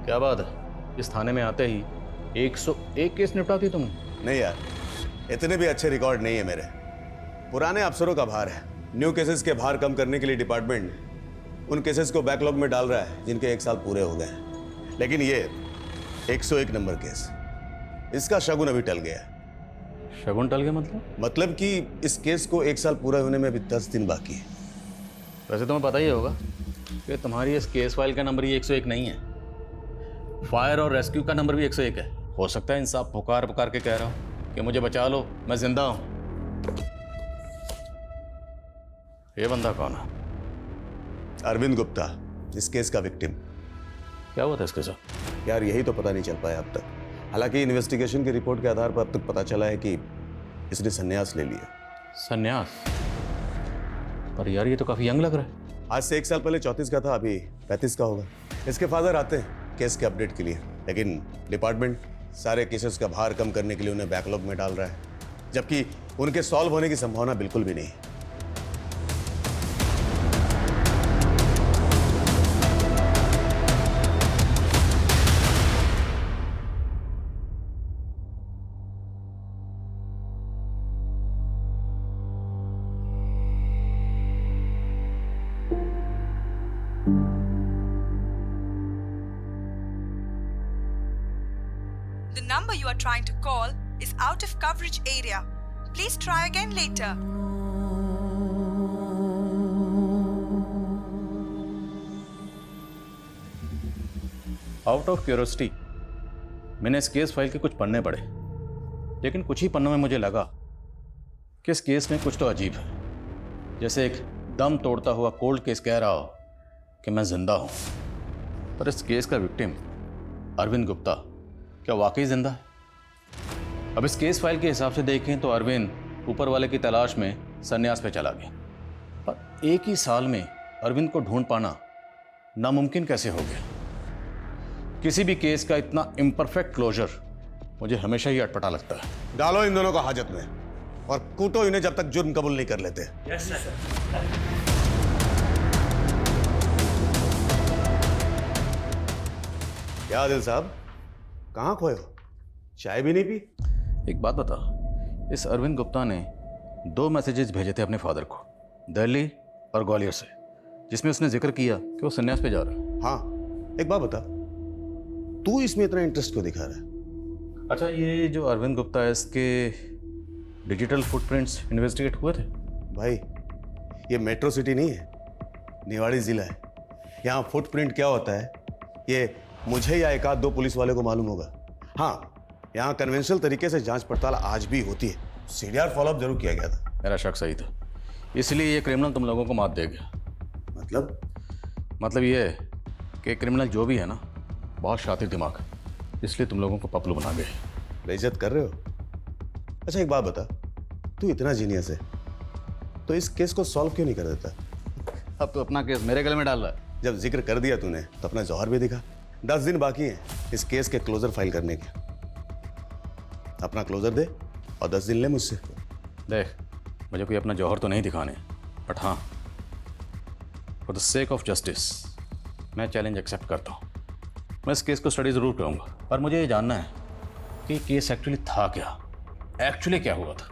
क्या बात है, इस थाने में आते ही 101 केस निपटा दी तुमने? नहीं यार, इतने भी अच्छे रिकॉर्ड नहीं है मेरे। पुराने अफसरों का भार है। न्यू केसेस के भार कम करने के लिए डिपार्टमेंट उन केसेस को बैकलॉग में डाल रहा है जिनके 1 साल पूरे हो गए हैं। लेकिन ये 101 नंबर केस, इसका शगुन अभी टल गया। शगुन टल गया मतलब कि इस केस को 1 साल पूरा होने में अभी 10 दिन बाकी है। वैसे तुम्हें पता ही होगा कि तुम्हारी इस केस फाइल का नंबर ही 101 नहीं है। फायर और रेस्क्यू का नंबर भी 101 है। हो सकता है इंसाफ पुकार पुकार के कह रहा हूं कि मुझे बचा लो, मैं जिंदा हूं। ये बंदा कौन है? अरविंद गुप्ता, इस केस का विक्टिम। क्या हुआ था इसके साथ? यार यही तो पता नहीं चल पाया अब तक। हालांकि इन्वेस्टिगेशन की रिपोर्ट के आधार पर अब तक पता चला है कि इसने संन्यास ले लिया। संन्यास? पर यार ये तो काफी यंग लग रहा है। आज से 1 साल पहले 34 का था, अभी 35 का होगा। इसके फादर आते हैं केस के अपडेट के लिए, लेकिन डिपार्टमेंट सारे केसेस का भार कम करने के लिए उन्हें बैकलॉग में डाल रहा है, जबकि उनके सॉल्व होने की संभावना बिल्कुल भी नहीं। The number you are trying to call is out of coverage area. Please try again later. Out of curiosity मैंने इस केस फाइल के कुछ पन्ने पढ़े, लेकिन कुछ ही पन्नों में मुझे लगा कि इस केस में कुछ तो अजीब है। जैसे एक दम तोड़ता हुआ कोल्ड केस कह रहा हो कि मैं जिंदा हूं। पर इस केस का विक्टिम अरविंद गुप्ता क्या वाकई जिंदा है? अब इस केस फाइल के हिसाब से देखें तो अरविंद ऊपर वाले की तलाश में संन्यास पे चला गया, पर एक ही साल में अरविंद को ढूंढ पाना नामुमकिन कैसे हो गया? किसी भी केस का इतना इम्परफेक्ट क्लोजर मुझे हमेशा ही अटपटा लगता है। डालो इन दोनों को हाजत में और कूटो इन्हें जब तक जुर्म कबूल नहीं कर लेते। Yes sir. क्या दिल साहब, कहाँ खोए हो? चाय भी नहीं पी? एक बात बता, इस अरविंद गुप्ता ने 2 मैसेजेस भेजे थे अपने फादर को, दिल्ली और ग्वालियर से, जिसमें उसने जिक्र किया कि वो संन्यास पे जा रहा है। हाँ, एक बात बता, तू इसमें इतना इंटरेस्ट क्यों दिखा रहा है? अच्छा, ये जो अरविंद गुप्ता है, इसके डिजिटल फुटप्रिंट्स इन्वेस्टिगेट हुए थे? भाई, ये मेट्रो सिटी नहीं है, निवाड़ी जिला है। यहाँ फुटप्रिंट क्या होता है ये मुझे या एक आध 2 पुलिस वाले को मालूम होगा। हाँ, यहाँ कन्वेंशनल तरीके से जांच पड़ताल आज भी होती है। सीडीआर फॉलोअप जरूर किया गया था। मेरा शक सही था, इसलिए ये क्रिमिनल तुम लोगों को मात दे गया। मतलब ये है कि क्रिमिनल जो भी है ना, बहुत शातिर दिमाग है, इसलिए तुम लोगों को पपलू बना गए। बेइज्जत कर रहे हो? अच्छा एक बात बता, तू इतना जीनियस है तो इस केस को सॉल्व क्यों नहीं कर देता? अब तो अपना केस मेरे गले में डाल रहा है। जब जिक्र कर दिया तूने तो अपना जौहर भी दिखा। 10 दिन बाकी हैं इस केस के क्लोजर फाइल करने के। अपना क्लोजर दे और 10 दिन ले मुझसे। देख, मुझे कोई अपना जौहर तो नहीं दिखाने, बट हाँ, for the sake of justice मैं चैलेंज एक्सेप्ट करता हूँ। मैं इस केस को स्टडी ज़रूर करूँगा, पर मुझे ये जानना है कि केस एक्चुअली था क्या, एक्चुअली क्या हुआ था।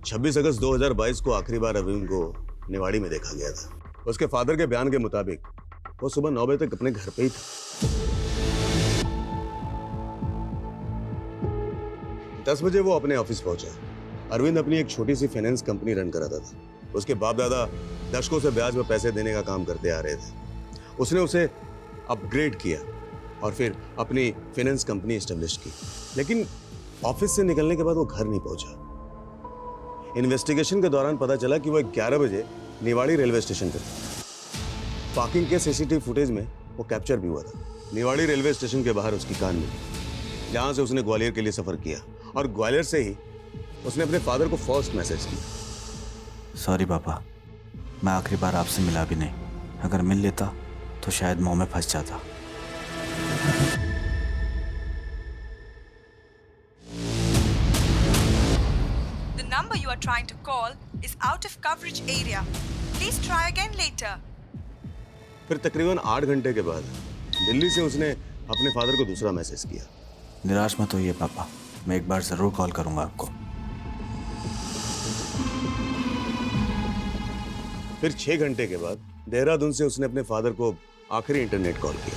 26 अगस्त 2022 को आखिरी बार अरविंद को निवाड़ी में देखा गया था। उसके फादर के बयान के मुताबिक वो सुबह 9 बजे तक अपने घर पे ही था। 10 बजे वो अपने ऑफिस पहुंचा। अरविंद अपनी एक छोटी सी फाइनेंस कंपनी रन कराता था। उसके बाप दादा दशकों से ब्याज में पैसे देने का काम करते आ रहे थे। उसने उसे अपग्रेड किया और फिर अपनी फाइनेंस कंपनी एस्टेब्लिश की। लेकिन ऑफिस से निकलने के बाद वो घर नहीं पहुंचा। इन्वेस्टिगेशन के दौरान पता चला कि वो 11 बजे निवाड़ी रेलवे स्टेशन पर था। पार्किंग के सीसीटीवी फुटेज में वो कैप्चर भी हुआ था। निवाड़ी रेलवे स्टेशन के बाहर उसकी कार मिली, जहां से उसने ग्वालियर के लिए सफर किया, और ग्वालियर से ही उसने अपने फादर को फर्स्ट मैसेज किया। सॉरी पापा, मैं आखिरी बार आपसे मिला भी नहीं। अगर मिल लेता तो शायद मुंह में फंस जाता। The number you are trying to call is out of coverage area. Please try again later. फिर तकरीबन 8 घंटे के बाद दिल्ली से उसने अपने फादर को दूसरा मैसेज किया। निराश मत होइए पापा, मैं एक बार ज़रूर कॉल करूँगा आपको। फिर 6 घंटे के बाद देहरादून से उसने अपने फादर को आखिरी इंटरनेट कॉल किया।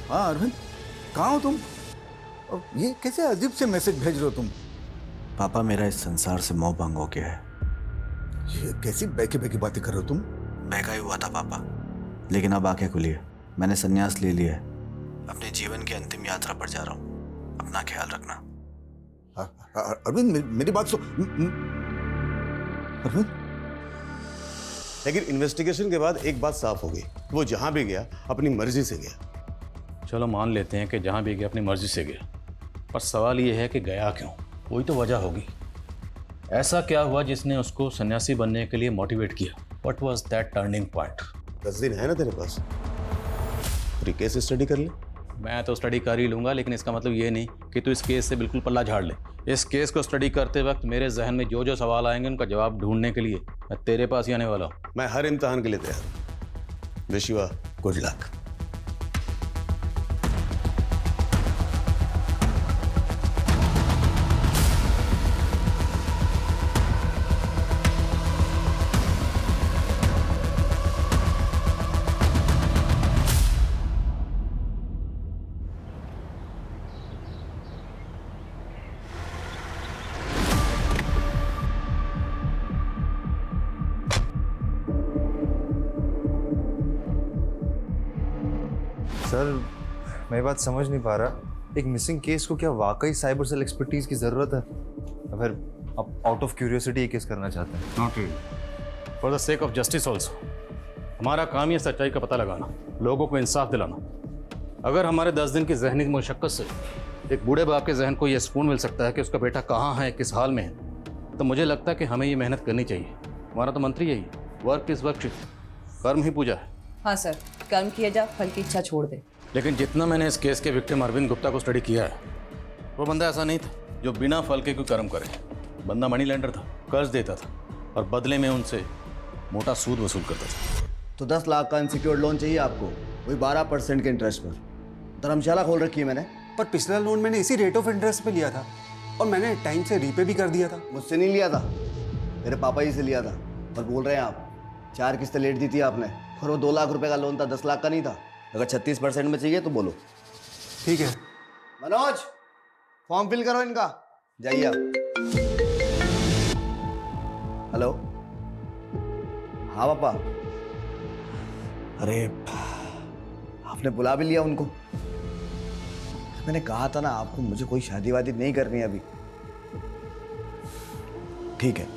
हाँ अरविंद, कहाँ हो तुम? और ये कैसे अजीब से मैसेज भेज रहे हो तुम? पापा मेरा इस संसार से मोह भंग हो गया है। ये कैसी बैकी बैकी बातें कर रहे हो तुम? बहका ही हुआ था पापा, लेकिन अब आंखें खुली है। मैंने संन्यास ले लिया है, अपने जीवन की अंतिम यात्रा पर जा रहा हूँ। अपना ख्याल रखना। अरविंद मेरी बात सुन। अरविंद, लेकिन इन्वेस्टिगेशन के बाद एक बात साफ हो गई, वो जहां भी गया अपनी मर्जी से गया। चलो मान लेते हैं कि जहाँ भी गया अपनी मर्जी से गया, पर सवाल ये है कि गया क्यों? कोई तो वजह होगी। ऐसा क्या हुआ जिसने उसको सन्यासी बनने के लिए मोटिवेट किया? What was that turning point? 10 दिन है ना तेरे पास, पूरी केस स्टडी कर ले। मैं तो स्टडी कर ही लूँगा, लेकिन इसका मतलब ये नहीं कि तू इस केस से बिल्कुल पल्ला झाड़ ले। इस केस को स्टडी करते वक्त मेरे जहन में जो जो सवाल आएंगे उनका जवाब ढूंढने के लिए मैं तेरे पास ही आने वाला हूँ। मैं हर इम्तिहान के लिए तैयार हूँ। Wish you good luck. Sir, मैं बात समझ नहीं पा रहा, एक मिसिंग केस को क्या वाकई साइबर सेल एक्सपर्टीज की ज़रूरत है? या फिर आप आउट ऑफ क्यूरियोसिटी ये केस करना चाहते हैं? Not really, for the sake of justice also. हमारा काम ही सच्चाई का पता लगाना, लोगों को इंसाफ दिलाना। अगर हमारे 10 दिन की जहनी मुशक्क़त से एक बूढ़े बाप के जहन को यह सुकून मिल सकता है कि उसका बेटा कहाँ है, किस हाल में है, तो मुझे लगता है कि हमें ये मेहनत करनी चाहिए। हमारा तो मंत्री यही, वर्क इज वर्क, कर्म ही पूजा है। हाँ सर, कर्म किया जा, फल की इच्छा छोड़ दे। लेकिन जितना मैंने इस केस के विक्टिम अरविंद गुप्ता को स्टडी किया है, वो बंदा ऐसा नहीं था जो बिना फल के कोई कर्म करे। बंदा मनी लेंडर था, कर्ज देता था और बदले में उनसे मोटा सूद वसूल करता था। तो 10 लाख का अनसिक्योर्ड लोन चाहिए आपको, वही 12% के इंटरेस्ट पर। धर्मशाला खोल रखी है मैंने। पर पिछला लोन मैंने इसी रेट ऑफ इंटरेस्ट पे लिया था और मैंने टाइम से रीपे भी कर दिया था। मुझसे नहीं लिया था, मेरे पापा जी से लिया था। और बोल रहे हैं आप 4 किस्तें लेट दी थी आपने, और वो 2 लाख रुपए का लोन था, 10 लाख का नहीं था। अगर 36% में चाहिए तो बोलो। ठीक है। मनोज, फॉर्म फिल करो इनका, जाइए आप। हेलो, हाँ पापा। अरे आपने बुला भी लिया उनको? मैंने कहा था ना आपको, मुझे कोई शादी वादी नहीं करनी अभी। ठीक है,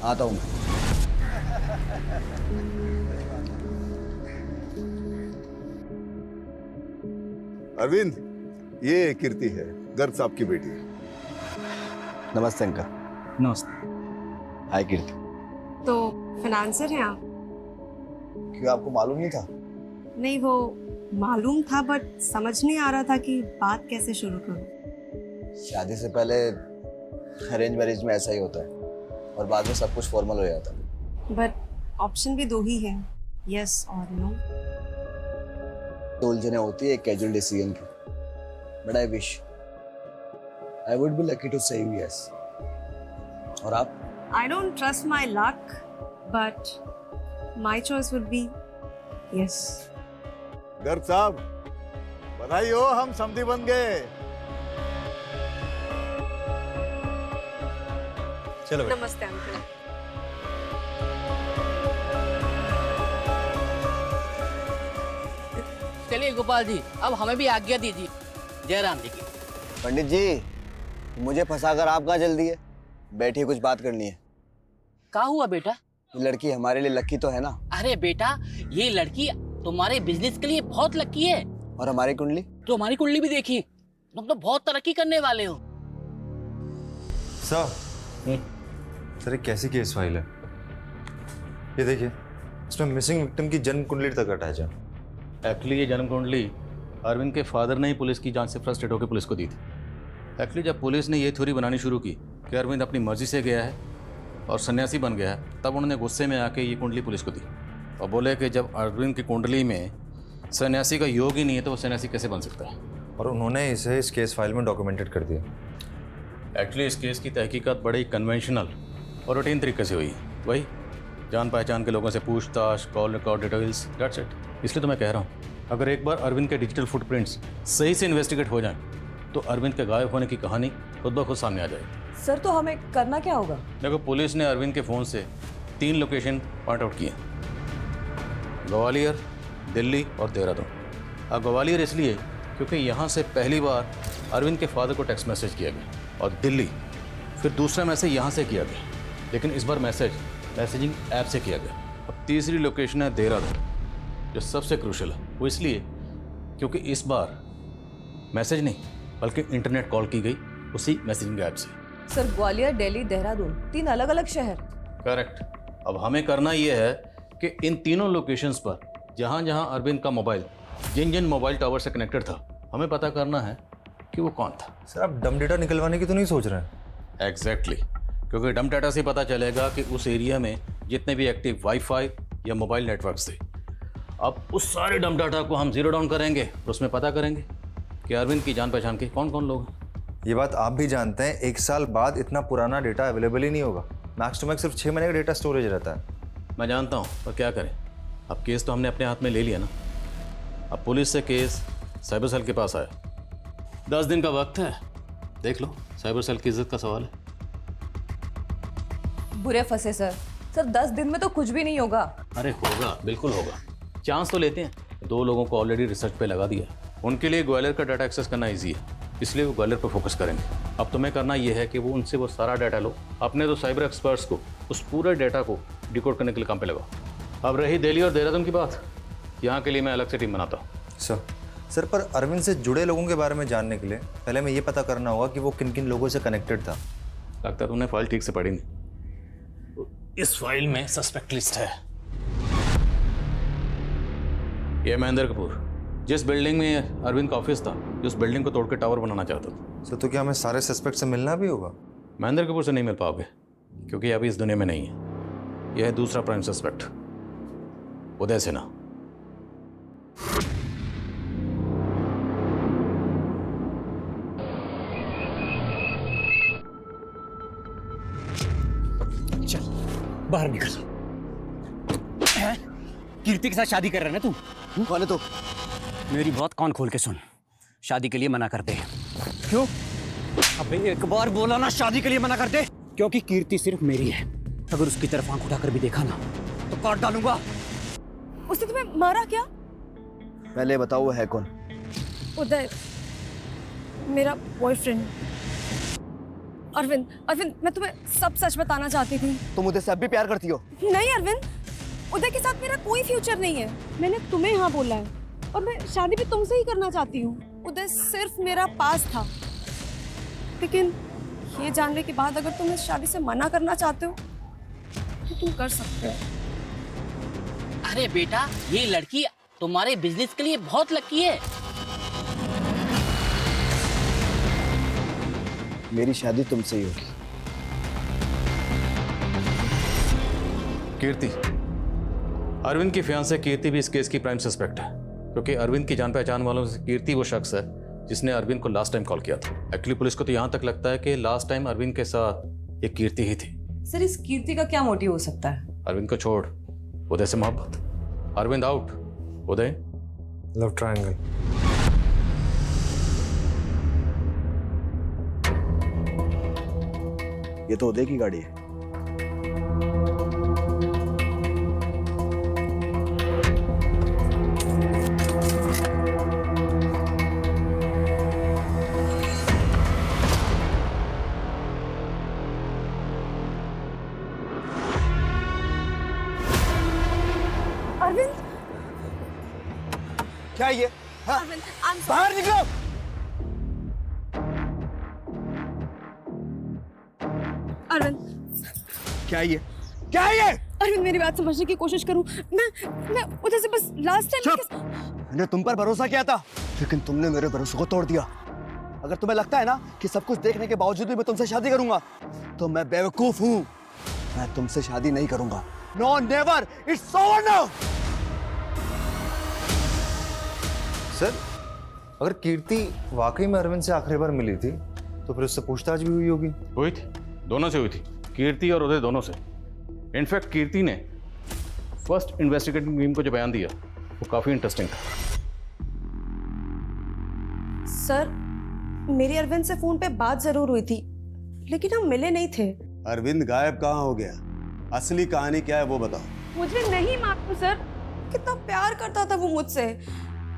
आता हूं मैं। अरविंद, ये कीर्ति है, गर्ग साहब की बेटी। नमस्ते अंकल। नमस्ते। हाय कीर्ति। तो फाइनेंसर हैं आप? क्यों, आपको मालूम नहीं था? नहीं, वो मालूम था बट समझ नहीं आ रहा था कि बात कैसे शुरू करूं। शादी से पहले अरेंज मैरिज में ऐसा ही होता है और बाद में सब कुछ फॉर्मल हो जाता है। बट ऑप्शन भी 2 ही है, यस और नो। तो उलझने होती है एक कैजुअल डिसीजन की, but I wish I would be lucky to say yes. और आप? I don't trust my luck but my choice would be yes. Garg साहब, बधाई हो, हम समधी बन गए। चलो नमस्ते अंकल। चलिए गोपाल जी, अब हमें भी आज्ञा दीजिए। जयराम जी की। पंडित जी, मुझे फंसाकर आप कहाँ जल्दी है? बैठिए, कुछ बात करनी है। क्या हुआ बेटा? ये लड़की हमारे लिए लकी तो है ना? अरे बेटा, ये लड़की तुम्हारे बिजनेस के लिए बहुत लकी है। और हमारी कुंडली? तो हमारी कुंडली भी देखी, तुम तो बहुत तरक्की करने वाले हो। सर एक कैसी केस फाइल है? ये देखिए, इसमें मिसिंग विक्टिम की जन्म कुंडली तक अटैच है। एक्चुअली ये जन्म कुंडली अरविंद के फादर ने ही पुलिस की जांच से फ्रस्ट्रेट होकर पुलिस को दी थी। एक्चुअली जब पुलिस ने ये थ्योरी बनानी शुरू की कि अरविंद अपनी मर्जी से गया है, और सन्यासी बन गया है, तब उन्होंने गुस्से में आके ये कुंडली पुलिस को दी और बोले कि जब अरविंद की कुंडली में सन्यासी का योग ही नहीं है तो वो सन्यासी कैसे बन सकता है। और उन्होंने इसे इस केस फाइल में डॉक्यूमेंटेड कर दिया। एक्चुअली इस केस की तहकीकात बड़ी कन्वेंशनल और रूटीन तरीके से हुई, वही जान पहचान के लोगों से पूछताछ, call record details, that's it. इसलिए तो मैं कह रहा हूँ, अगर एक बार अरविंद के डिजिटल फुटप्रिंट्स सही से इन्वेस्टिगेट हो जाएं तो अरविंद के गायब होने की कहानी खुद ब खुद सामने आ जाएगी। सर तो हमें करना क्या होगा? देखो, पुलिस ने अरविंद के फ़ोन से 3 लोकेशन पॉइंट आउट किए, ग्वालियर, दिल्ली और देहरादून। अब ग्वालियर इसलिए क्योंकि यहाँ से पहली बार अरविंद के फादर को टेक्स्ट मैसेज किया गया और दिल्ली फिर दूसरा मैसेज यहाँ से किया गया, लेकिन इस बार मैसेजिंग ऐप से किया गया। अब तीसरी लोकेशन है देहरादून, जो सबसे क्रूशल है। वो इसलिए क्योंकि इस बार मैसेज नहीं बल्कि इंटरनेट कॉल की गई उसी मैसेजिंग ऐप से। सर ग्वालियर, दिल्ली, देहरादून 3 अलग अलग शहर। करेक्ट। अब हमें करना यह है कि इन तीनों लोकेशंस पर जहाँ जहाँ अरविंद का मोबाइल जिन जिन मोबाइल टावर से कनेक्टेड था, हमें पता करना है कि वो कौन था। सर आप डम डेटा निकलवाने की तो नहीं सोच रहे हैं? एग्जैक्टली, क्योंकि डम डाटा से पता चलेगा कि उस एरिया में जितने भी एक्टिव वाईफाई या मोबाइल नेटवर्क्स थे, अब उस सारे डम डाटा को हम जीरो डाउन करेंगे और उसमें पता करेंगे कि अरविंद की जान पहचान के कौन कौन लोग हैं। ये बात आप भी जानते हैं, 1 साल बाद इतना पुराना डेटा अवेलेबल ही नहीं होगा। मैक्स टू मैक्स सिर्फ 6 महीने का डेटा स्टोरेज रहता है। मैं जानता हूँ, पर क्या करें, अब केस तो हमने अपने हाथ में ले लिया ना। अब पुलिस से केस साइबर सेल के पास आया, 10 दिन का वक्त है, देख लो, साइबर सेल की इज्जत का सवाल है। बुरे फंसे सर। सर 10 दिन में तो कुछ भी नहीं होगा। अरे होगा, बिल्कुल होगा, चांस तो लेते हैं। 2 लोगों को ऑलरेडी रिसर्च पे लगा दिया, उनके लिए ग्वालियर का डाटा एक्सेस करना ईजी है, इसलिए वो ग्वालियर पर फोकस करेंगे। अब तुम्हें करना ये है कि वो उनसे वो सारा डाटा लो, अपने तो साइबर एक्सपर्ट्स को उस पूरे डाटा को डिकोड करने के लिए काम पे लगाओ। अब रही दिल्ली और देहरादून की बात, यहाँ के लिए मैं अलग से टीम बनाता हूँ। सर पर अरविंद से जुड़े लोगों के बारे में जानने के लिए पहले मैं ये पता करना होगा कि वो किन किन लोगों से कनेक्टेड था। लगता है तुमने फाइल ठीक से पढ़ी नहीं। इस फाइल में सस्पेक्ट लिस्ट है। ये महेंद्र कपूर, जिस बिल्डिंग में अरविंद का ऑफिस था, उस बिल्डिंग को तोड़ के टावर बनाना चाहता था। सर तो क्या हमें सारे सस्पेक्ट से मिलना भी होगा? महेंद्र कपूर से नहीं मिल पाओगे क्योंकि अभी इस दुनिया में नहीं है। यह है दूसरा प्राइम सस्पेक्ट, उदय सिन्हा। चल बाहर निकल। कीर्ति के साथ शादी कर रहा है ना तू? कौन है तू? मेरी बात कान खोल के सुन, शादी के लिए मना कर दे। क्यों? अबे एक बार बोला ना, शादी के लिए मना कर दे। क्योंकि कीर्ति सिर्फ मेरी है, अगर उसकी तरफ आंख उठाकर भी देखा ना तो काट डालूंगा। उसने तुम्हें मारा क्या? पहले बताओ वो है कौन? उदय, मेरा बॉयफ्रेंड। अरविंद, अरविंद, मैं तुम्हें सब सच बताना चाहती थी। तुम मुझे से अब भी प्यार करती हो? नहीं अरविंद, उदय के साथ मेरा कोई फ्यूचर नहीं है। मैंने तुम्हें यहाँ बोला है और मैं शादी भी तुमसे ही करना चाहती हूँ। उदय सिर्फ मेरा पास था, लेकिन ये जानने के बाद अगर तुम इस शादी से मना करना चाहते हो तो तुम कर सकते हो। अरे बेटा, ये लड़की तुम्हारे बिजनेस के लिए बहुत लकी है। मेरी शादी तुमसे ही होगी। कीर्ति, अरविंद की फियांसे कीर्ति भी इस केस की प्राइम सस्पेक्ट है, क्योंकि अरविंद की जान पहचान वालों से कीर्ति वो शख्स है जिसने अरविंद को लास्ट टाइम कॉल किया था। एक्चुअली पुलिस को तो यहाँ तक लगता है कि लास्ट टाइम अरविंद के साथ ये कीर्ति ही थी। सर इस कीर्ति का क्या मोटिव हो सकता है? अरविंद को छोड़, उदय से मोहब्बत। अरविंद आउट, उदय लव ट्रायंगल। ये तो उदय की गाड़ी है। अरविंद, क्या ये? हाँ? अरविंद, बाहर निकलो। अरविंद, क्या ये? क्या ये? अरविंद मेरी बात समझने की कोशिश करूं। मैं उधर से बस लास्ट टाइम। चुप! मैंने तुम पर भरोसा किया था, लेकिन तुमने मेरे भरोसे को तोड़ दिया। अगर तुम्हें लगता है ना कि सब कुछ देखने के बावजूद भी मैं तुमसे शादी करूंगा, तो मैं बेवकूफ हूँ। मैं तुमसे शादी नहीं करूंगा। No never, it's over now. Sir, अगर कीर्ति वाकई में अरविंद से आखिरी बार मिली थी तो फिर उससे पूछताछ भी हुई होगी। हुई थी, दोनों से हुई थी, कीर्ति और उदय दोनों से। इनफैक्ट कीर्ति ने फर्स्ट इन्वेस्टिगेटिंग टीम को जो बयान दिया वो काफी इंटरेस्टिंग था। सर, मेरी अरविंद से फोन पे बात जरूर हुई थी, लेकिन हम मिले नहीं थे। अरविंद गायब कहाँ हो गया? असली कहानी क्या है वो बताओ। मुझे नहीं मालूम सर, कितना प्यार करता था वो मुझसे,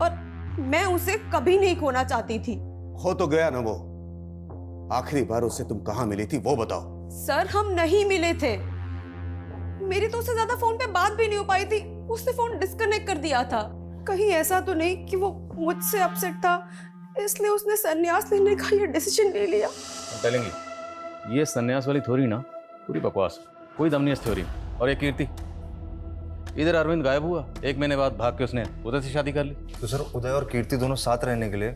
और मैं उसे कभी नहीं खोना चाहती थी। खो तो गया ना वो। आखिरी बार उससे तुम कहाँ मिली थी वो बताओ। सर, हम नहीं मिले थे। मेरी तो उससे ज्यादा फोन पे बात भी नहीं हो पाई थी। उसने फोन डिस्कनेक्ट कर दिया था। कहीं ऐसा तो नहीं कि वो मुझसे अपसेट था, इसलिए उसने संन्यास लेने का ये डिसीजन ले लिया। चलेंगी, ये संन्यास वाली थ्योरी ना पूरी बकवास, कोई दम नहीं इस थ्योरी में। और ये कीर्ति, इधर अरविंद गायब हुआ, 1 महीने बाद भाग के उसने उदय से शादी कर ली। तो सर, उदय और कीर्ति दोनों साथ रहने के लिए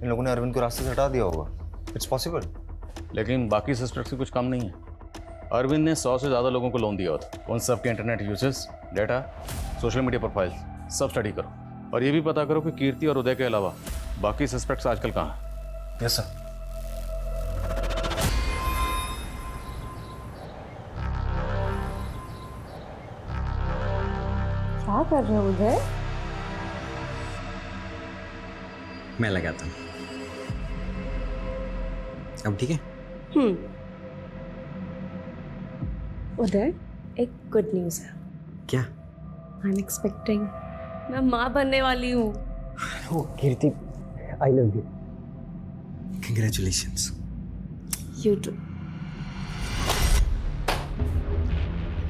इन लोगों ने अरविंद को रास्ते से हटा दिया होगा। It's possible. लेकिन बाकी सस्पेक्ट्स से कुछ कम नहीं है। अरविंद ने 100 से ज़्यादा लोगों को लोन दिया होता। उन सब के internet uses, data, social media profiles सब स्टडी करो, और ये भी पता करो कि कीर्ति और उदय के अलावा बाकी सस्पेक्ट्स आजकल कहाँ हैं। Yes sir. क्या कर रहे हो उदय? मैं लगाता हूँ। अब ठीक है? उदय, एक गुड न्यूज़ है। क्या? आई एम एक्सपेक्टिंग, मैं माँ बनने वाली हूँ। ओ कीर्ति, I love you. Congratulations. You to.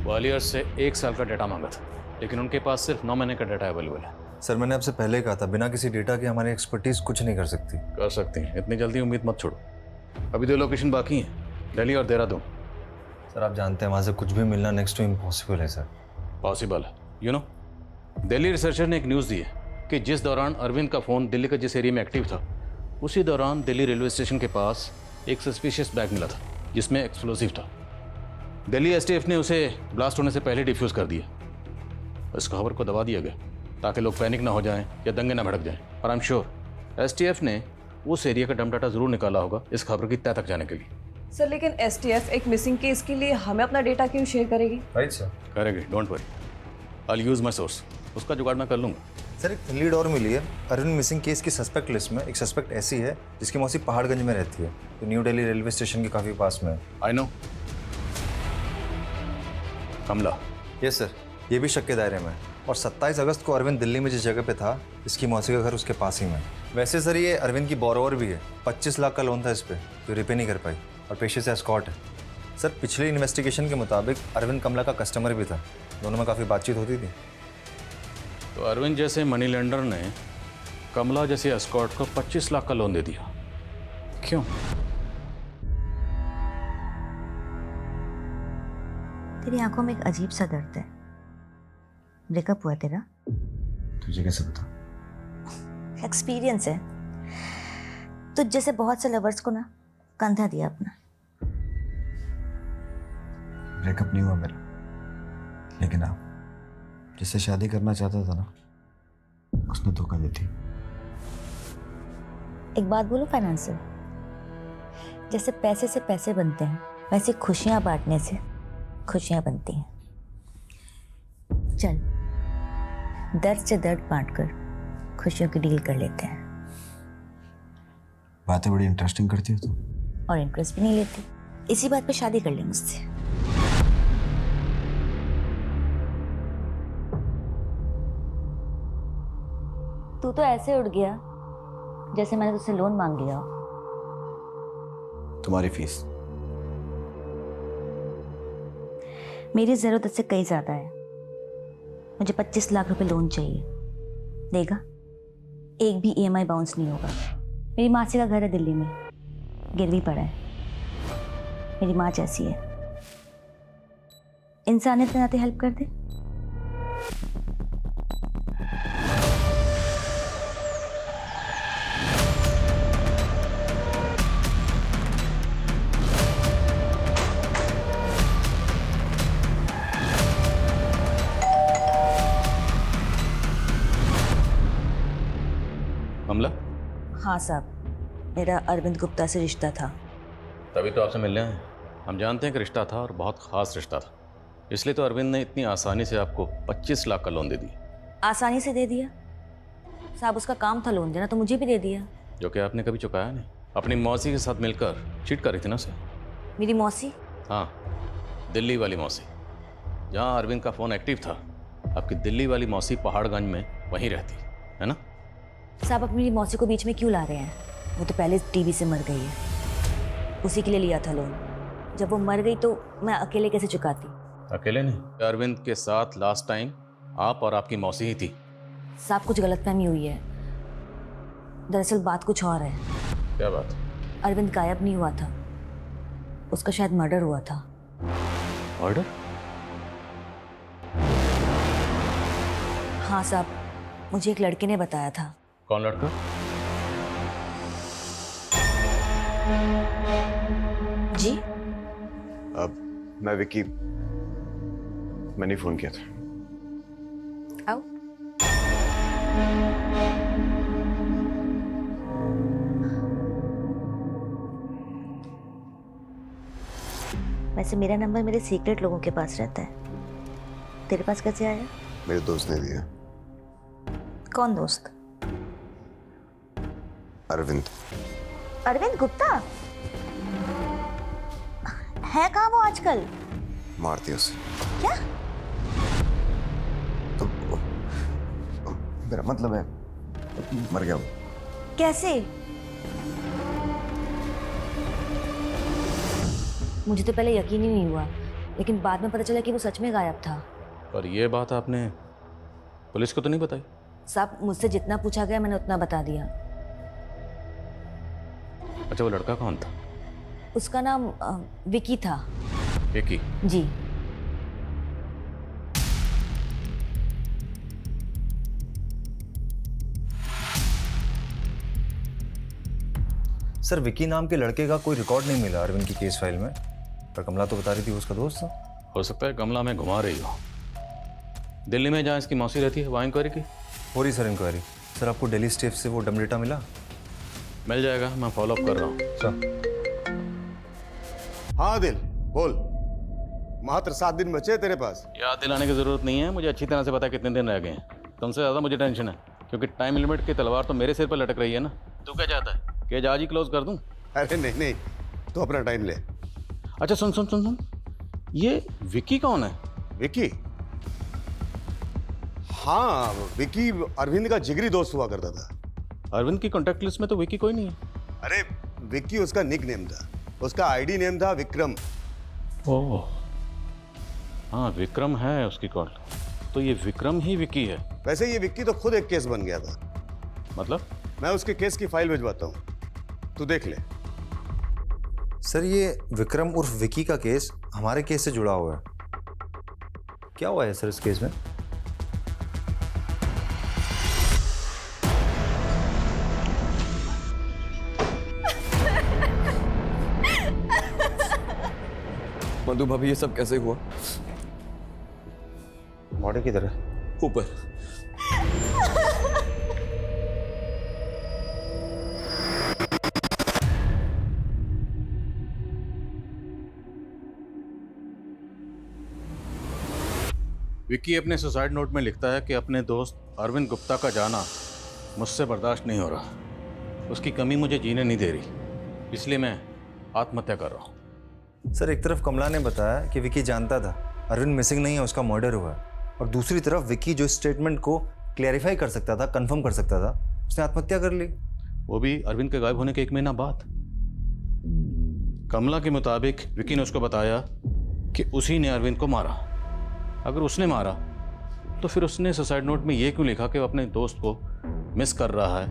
Gwalior से 1 साल का डाटा मांगा था, लेकिन उनके पास सिर्फ 9 महीने का डाटा अवेलेबल है। सर, मैंने आपसे पहले कहा था, बिना किसी डेटा के हमारी एक्सपर्टीज कुछ नहीं कर सकती। कर सकते हैं, इतनी जल्दी उम्मीद मत छोड़ो। अभी 2 लोकेशन बाकी हैं, दिल्ली और देहरादून। सर, आप जानते हैं वहाँ से कुछ भी मिलना नेक्स्ट टू इम्पॉसिबल है सर। पॉसिबल है, यू नो। दिल्ली रिसर्चर ने एक न्यूज़ दी है कि जिस दौरान अरविंद का फ़ोन दिल्ली का जिस एरिया में एक्टिव था, उसी दौरान दिल्ली रेलवे स्टेशन के पास एक सस्पिशियस बैग मिला था जिसमें एक्सप्लोसिव था। दिल्ली एसटीएफ ने उसे ब्लास्ट होने से पहले डिफ्यूज़ कर दिया। इस खबर को दबा दिया गया ताकि लोग पैनिक ना हो जाएं या दंगे ना भड़क जाएं। और आई एम श्योर एसटीएफ ने उस एरिया का डम डाटा ज़रूर निकाला होगा इस खबर की तह तक जाने के लिए। सर, लेकिन एसटीएफ एक मिसिंग केस के लिए हमें अपना डेटा क्यों शेयर करेगी? Right sir. करेंगे, don't worry. I use my source, उसका जुगाड़ मैं कर लूँगा। सर, एक लीड और मिली है। अरविंद मिसिंग केस की सस्पेक्ट लिस्ट में एक सस्पेक्ट ऐसी है जिसकी मौसी पहाड़गंज में रहती है, तो न्यू दिल्ली रेलवे स्टेशन के काफ़ी पास में है। I know, Kamla. Yes sir, ये भी शक के दायरे में है। और 27 अगस्त को अरविंद दिल्ली में जिस जगह पे था, इसकी मौसी का घर उसके पास ही में। वैसे सर, ये अरविंद की बोरोवर भी है। 25 लाख का लोन था इस पर, जो रिपे नहीं कर पाई, और पेशे से एस्कॉर्ट है। सर, पिछले इन्वेस्टिगेशन के मुताबिक अरविंद कमला का कस्टमर भी था, दोनों में काफ़ी बातचीत होती थी। तो अरविंद जैसे मनी लेंडर ने कमला जैसे एस्कॉर्ट को 25 लाख का लोन दे दिया, क्यों? तेरी आंखों में एक अजीब सा दर्द है। ब्रेकअप हुआ तेरा? तुझे कैसे पता? एक्सपीरियंस है। तुझ जैसे बहुत से लवर्स को ना कंधा दिया अपना। ब्रेकअप नहीं हुआ मेरा, लेकिन आप जिससे शादी करना चाहता था ना, उसने धोखा दी थी। एक बात बोलो फाइनेंशियल, जैसे पैसे से पैसे बनते हैं, वैसे खुशियां बांटने से खुशियां बनती हैं। चल, दर्द से दर्द बांटकर खुशियों की डील कर लेते हैं। बातें बड़ी इंटरेस्टिंग करती हो तुम। और इंटरेस्ट भी नहीं लेती। इसी बात पे शादी कर ले मुझसे। तू तो ऐसे उड़ गया जैसे मैंने तुझसे लोन मांग लिया हो। तुम्हारी फीस मेरी जरूरत इससे कई ज्यादा है। मुझे 25 लाख रुपए लोन चाहिए। देगा? एक भी EMI बाउंस नहीं होगा। मेरी मासी का घर है दिल्ली में, गिरवी पड़ा है। मेरी माँ जैसी है। इंसानियत के नाते हेल्प कर दे। हाँ साहब, मेरा अरविंद गुप्ता से रिश्ता था। तभी तो आपसे मिलने आए। हम जानते हैं कि रिश्ता था और बहुत ख़ास रिश्ता था, इसलिए तो अरविंद ने इतनी आसानी से आपको 25 लाख का लोन दे दिया। आसानी से दे दिया साहब? उसका काम था लोन देना, तो मुझे भी दे दिया। जो कि आपने कभी चुकाया नहीं। अपनी मौसी के साथ मिलकर चीट कर रही थी ना उसे। मेरी मौसी? हाँ, दिल्ली वाली मौसी। जहाँ अरविंद का फ़ोन एक्टिव था, आपकी दिल्ली वाली मौसी पहाड़गंज में वहीं रहती है ना? साहब, आप मेरी मौसी को बीच में क्यों ला रहे हैं? वो तो पहले टीबी से मर गई है, उसी के लिए लिया था लोन। जब वो मर गई तो मैं अकेले कैसे चुकाती? अकेले नहीं, अरविंद के साथ लास्ट टाइम आप और आपकी मौसी ही थी। साहब, कुछ गलतफहमी हुई है। दरअसल बात कुछ और है। क्या बात? अरविंद गायब नहीं हुआ था, उसका शायद मर्डर हुआ था। मर्डर? हाँ साहब, मुझे एक लड़के ने बताया था। कौन लड़का? जी? अब मैं विक्की, मैंने फोन किया था। आओ। वैसे मेरा नंबर मेरे सीक्रेट लोगों के पास रहता है, तेरे पास कैसे आया? मेरे दोस्त ने दिया। कौन दोस्त? अरविंद। अरविंद गुप्ता? है कहाँ वो आजकल? मारती उसे। क्या? तो मेरा मतलब है मर गया वो। कैसे? मुझे तो पहले यकीन ही नहीं हुआ, लेकिन बाद में पता चला कि वो सच में गायब था। पर ये बात आपने पुलिस को तो नहीं बताई? साहब, मुझसे जितना पूछा गया मैंने उतना बता दिया। अच्छा, वो लड़का कौन था? उसका नाम विकी था। विकी? जी। सर, विकी नाम के लड़के का कोई रिकॉर्ड नहीं मिला अरविंद की केस फाइल में, पर कमला तो बता रही थी वो उसका दोस्त था। हो सकता है कमला में घुमा रही हो। दिल्ली में जहाँ इसकी मौसी रहती है वहाँ इंक्वायरी की? हो रही सर इंक्वायरी। सर, आपको दिल्ली स्टेट से वो डम डेटा मिला? मिल जाएगा, मैं फॉलोअप कर रहा हूँ। सर। हाँ दिल, बोल। मात्र 7 दिन बचे तेरे पास। याद दिलाने की जरूरत नहीं है, मुझे अच्छी तरह से पता है कितने दिन रह गए हैं। तुमसे ज़्यादा मुझे टेंशन है, क्योंकि टाइम लिमिट की तलवार तो मेरे सिर पर लटक रही है ना। तू क्या चाहता है, केज आज ही क्लोज कर दूं? अरे नहीं नहीं, तो अपना टाइम ले। अच्छा सुन सुन सुन सुन, ये विकी कौन है? विकी? हाँ, विकी अरविंद का जिगरी दोस्त हुआ करता था। अरविंद की कॉन्टैक्ट लिस्ट में तो विकी कोई नहीं है। अरे विक्की उसका निक नेम था, उसका आईडी नेम था विक्रम। ओह हाँ, विक्रम है उसकी कॉल। तो ये विक्रम ही विकी है। वैसे ये विक्की तो खुद एक केस बन गया था। मतलब? मैं उसके केस की फाइल भिजवाता हूँ, तू देख ले। सर, ये विक्रम उर्फ विकी का केस हमारे केस से जुड़ा हुआ है। क्या हुआ है सर इस केस में? मधु भाभी, ये सब कैसे हुआ? बॉडी किधर है? ऊपर। विक्की अपने सुसाइड नोट में लिखता है कि अपने दोस्त अरविंद गुप्ता का जाना मुझसे बर्दाश्त नहीं हो रहा। उसकी कमी मुझे जीने नहीं दे रही, इसलिए मैं आत्महत्या कर रहा हूँ। सर, एक तरफ कमला ने बताया कि विकी जानता था अरविंद मिसिंग नहीं है, उसका मर्डर हुआ है, और दूसरी तरफ विकी जो स्टेटमेंट को क्लैरिफाई कर सकता था, कंफर्म कर सकता था, उसने आत्महत्या कर ली। वो भी अरविंद के गायब होने के 1 महीना बाद। कमला के मुताबिक विकी ने उसको बताया कि उसी ने अरविंद को मारा। अगर उसने मारा तो फिर उसने सुसाइड नोट में ये क्यों लिखा कि वो अपने दोस्त को मिस कर रहा है?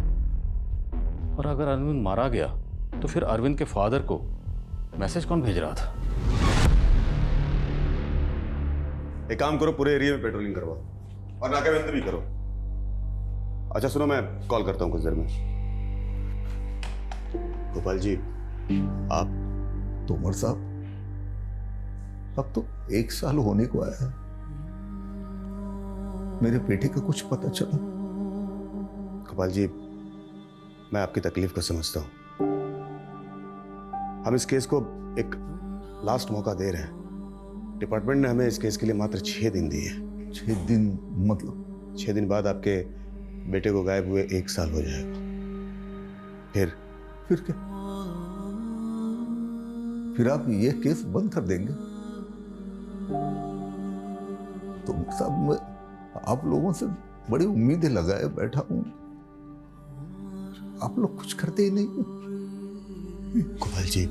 और अगर अरविंद मारा गया तो फिर अरविंद के फादर को मैसेज कौन भेज रहा था? एक काम करो, पूरे एरिया में पेट्रोलिंग करवाओ और नाकाबंदी भी करो। अच्छा सुनो, मैं कॉल करता हूँ कुछ देर में। गोपाल जी, आप? तोमर साहब, अब तो 1 साल होने को आया है। मेरे बेटे का कुछ पता चला? गोपाल जी, मैं आपकी तकलीफ को समझता हूं। हम इस केस को एक लास्ट मौका दे रहे हैं। डिपार्टमेंट ने हमें इस केस के लिए मात्र 6 दिन दिए। 6 दिन मतलब? 6 दिन बाद आपके बेटे को गायब हुए 1 साल हो जाएगा। फिर क्या? फिर आप ये केस बंद कर देंगे? तो साहब मैं आप लोगों से बड़ी उम्मीदें लगाए बैठा हूं, आप लोग कुछ करते ही नहीं। गोपाल जी,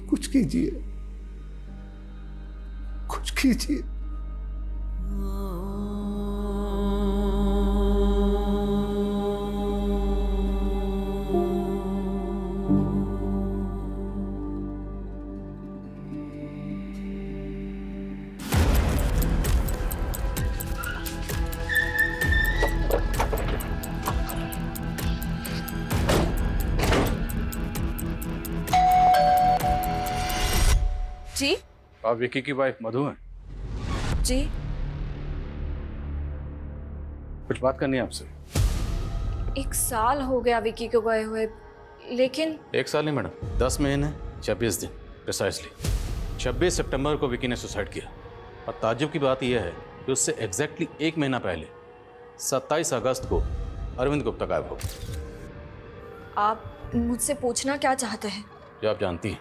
कुछ कीजिए, कुछ कीजिए। जी आप विकी की वाइफ मधु हैं? जी कुछ बात करनी है आपसे। 1 साल हो गया विकी को गए हुए, लेकिन 1 साल नहीं मैडम, 10 महीने 26 दिन प्रिसाइसली। 26 सितंबर को विकी ने सुसाइड किया। और ताज्जुब की बात यह है कि उससे एग्जैक्टली 1 महीना पहले 27 अगस्त को अरविंद गुप्ता गायब हो गए। आप मुझसे पूछना क्या चाहते हैं? जो आप जानती हैं,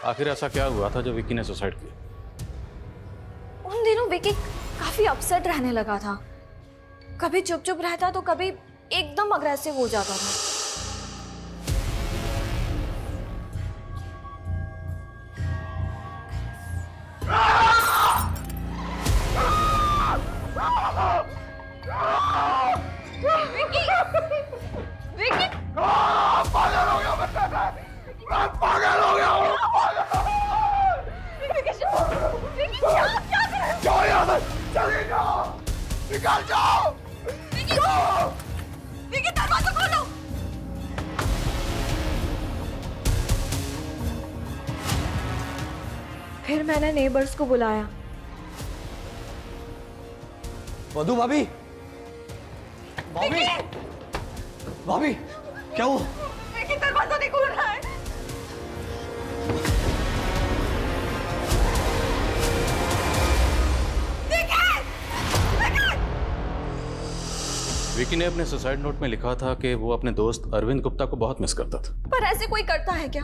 आखिर ऐसा क्या हुआ था जो विकी ने सुसाइड किया? उन दिनों विकी काफी अपसेट रहने लगा था। कभी चुप चुप रहता तो कभी एकदम अग्रेसिव हो जाता था। विकी! विकी! पागल हो गया मैं पागल हो गया हूँ। विकी क्या कर रहे हो? जाओ यहाँ से, चले जाओ, निकल जाओ। विकी दरवाजा खोलो। फिर मैंने नेबर्स को बुलाया। मधु भाभी, भाभी, भाभी, क्या हुआ? विकी दरवाजा नहीं खोल रहा है। विकी ने अपने सुसाइड नोट में लिखा था कि वो अपने दोस्त अरविंद गुप्ता को बहुत मिस करता था। पर ऐसे कोई करता है क्या?